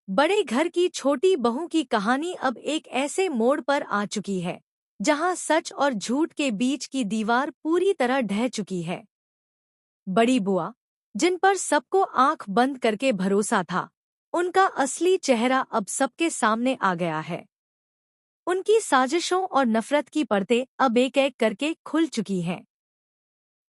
बड़े घर की छोटी बहू की कहानी अब एक ऐसे मोड़ पर आ चुकी है जहां सच और झूठ के बीच की दीवार पूरी तरह ढह चुकी है। बड़ी बुआ, जिन पर सबको आंख बंद करके भरोसा था, उनका असली चेहरा अब सबके सामने आ गया है। उनकी साजिशों और नफरत की परतें अब एक एक करके खुल चुकी हैं।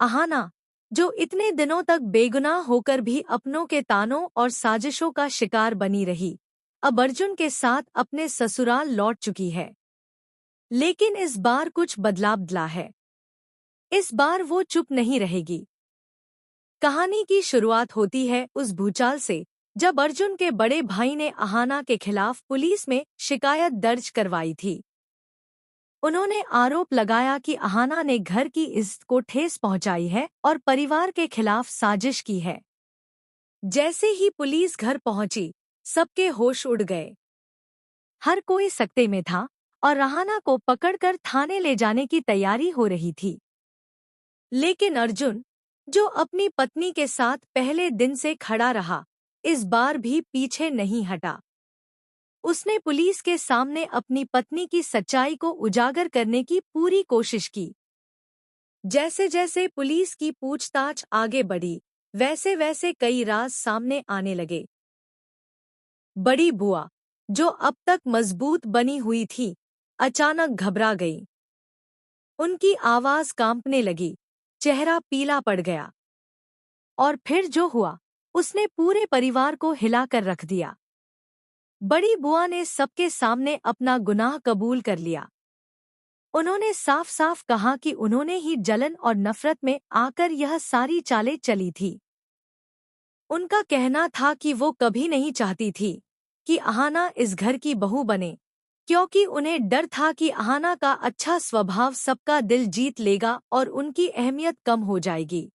अहाना, जो इतने दिनों तक बेगुनाह होकर भी अपनों के तानों और साजिशों का शिकार बनी रही, अब अर्जुन के साथ अपने ससुराल लौट चुकी है। लेकिन इस बार कुछ बदलाव है। इस बार वो चुप नहीं रहेगी। कहानी की शुरुआत होती है उस भूचाल से जब अर्जुन के बड़े भाई ने अहाना के खिलाफ पुलिस में शिकायत दर्ज करवाई थी। उन्होंने आरोप लगाया कि अहाना ने घर की इज्जत को ठेस पहुंचाई है और परिवार के खिलाफ साजिश की है। जैसे ही पुलिस घर पहुंची, सबके होश उड़ गए। हर कोई सकते में था और अहाना को पकड़कर थाने ले जाने की तैयारी हो रही थी। लेकिन अर्जुन, जो अपनी पत्नी के साथ पहले दिन से खड़ा रहा, इस बार भी पीछे नहीं हटा। उसने पुलिस के सामने अपनी पत्नी की सच्चाई को उजागर करने की पूरी कोशिश की। जैसे जैसे पुलिस की पूछताछ आगे बढ़ी, वैसे वैसे कई राज सामने आने लगे। बड़ी बुआ, जो अब तक मजबूत बनी हुई थी, अचानक घबरा गई। उनकी आवाज कांपने लगी, चेहरा पीला पड़ गया। और फिर जो हुआ, उसने पूरे परिवार को हिलाकर रख दिया। बड़ी बुआ ने सबके सामने अपना गुनाह कबूल कर लिया। उन्होंने साफ साफ कहा कि उन्होंने ही जलन और नफरत में आकर यह सारी चालें चली थी। उनका कहना था कि वो कभी नहीं चाहती थी कि अहाना इस घर की बहू बने, क्योंकि उन्हें डर था कि अहाना का अच्छा स्वभाव सबका दिल जीत लेगा और उनकी अहमियत कम हो जाएगी।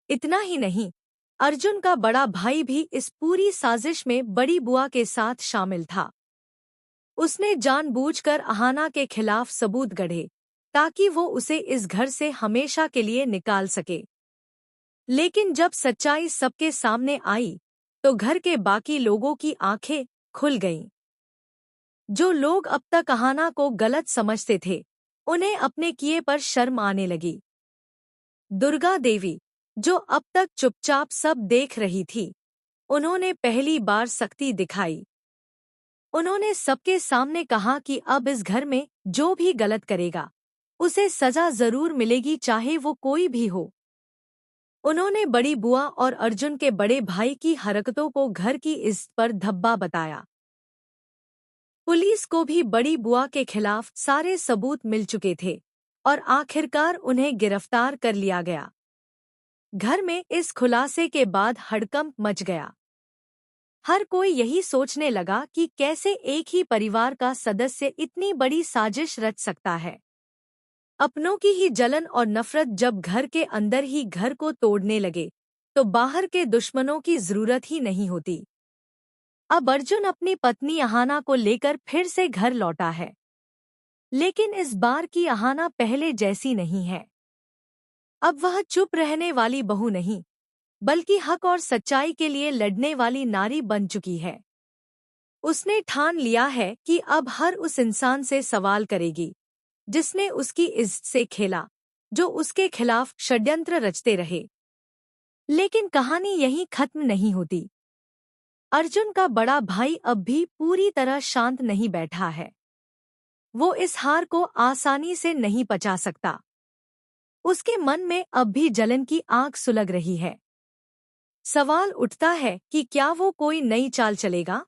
इतना ही नहीं, अर्जुन का बड़ा भाई भी इस पूरी साजिश में बड़ी बुआ के साथ शामिल था। उसने जानबूझकर अहाना के खिलाफ सबूत गढ़े ताकि वो उसे इस घर से हमेशा के लिए निकाल सके। लेकिन जब सच्चाई सबके सामने आई, तो घर के बाकी लोगों की आंखें खुल गईं। जो लोग अब तक अहाना को गलत समझते थे, उन्हें अपने किए पर शर्म आने लगी। दुर्गा देवी, जो अब तक चुपचाप सब देख रही थी, उन्होंने पहली बार सख्ती दिखाई। उन्होंने सबके सामने कहा कि अब इस घर में जो भी गलत करेगा, उसे सजा जरूर मिलेगी, चाहे वो कोई भी हो। उन्होंने बड़ी बुआ और अर्जुन के बड़े भाई की हरकतों को घर की इज्जत पर धब्बा बताया। पुलिस को भी बड़ी बुआ के खिलाफ सारे सबूत मिल चुके थे और आखिरकार उन्हें गिरफ्तार कर लिया गया। घर में इस खुलासे के बाद हड़कंप मच गया। हर कोई यही सोचने लगा कि कैसे एक ही परिवार का सदस्य इतनी बड़ी साजिश रच सकता है। अपनों की ही जलन और नफरत जब घर के अंदर ही घर को तोड़ने लगे, तो बाहर के दुश्मनों की जरूरत ही नहीं होती। अब अर्जुन अपनी पत्नी अहाना को लेकर फिर से घर लौटा है। लेकिन इस बार की अहाना पहले जैसी नहीं है। अब वह चुप रहने वाली बहू नहीं, बल्कि हक और सच्चाई के लिए लड़ने वाली नारी बन चुकी है। उसने ठान लिया है कि अब हर उस इंसान से सवाल करेगी जिसने उसकी इज्जत से खेला, जो उसके खिलाफ षड्यंत्र रचते रहे। लेकिन कहानी यहीं खत्म नहीं होती। अर्जुन का बड़ा भाई अब भी पूरी तरह शांत नहीं बैठा है। वो इस हार को आसानी से नहीं पचा सकता। उसके मन में अब भी जलन की आग सुलग रही है। सवाल उठता है कि क्या वो कोई नई चाल चलेगा?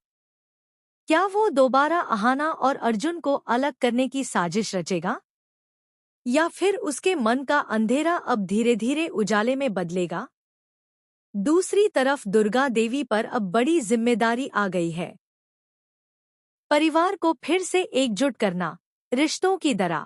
क्या वो दोबारा अहाना और अर्जुन को अलग करने की साजिश रचेगा? या फिर उसके मन का अंधेरा अब धीरे धीरे उजाले में बदलेगा? दूसरी तरफ दुर्गा देवी पर अब बड़ी जिम्मेदारी आ गई है। परिवार को फिर से एकजुट करना, रिश्तों की दरार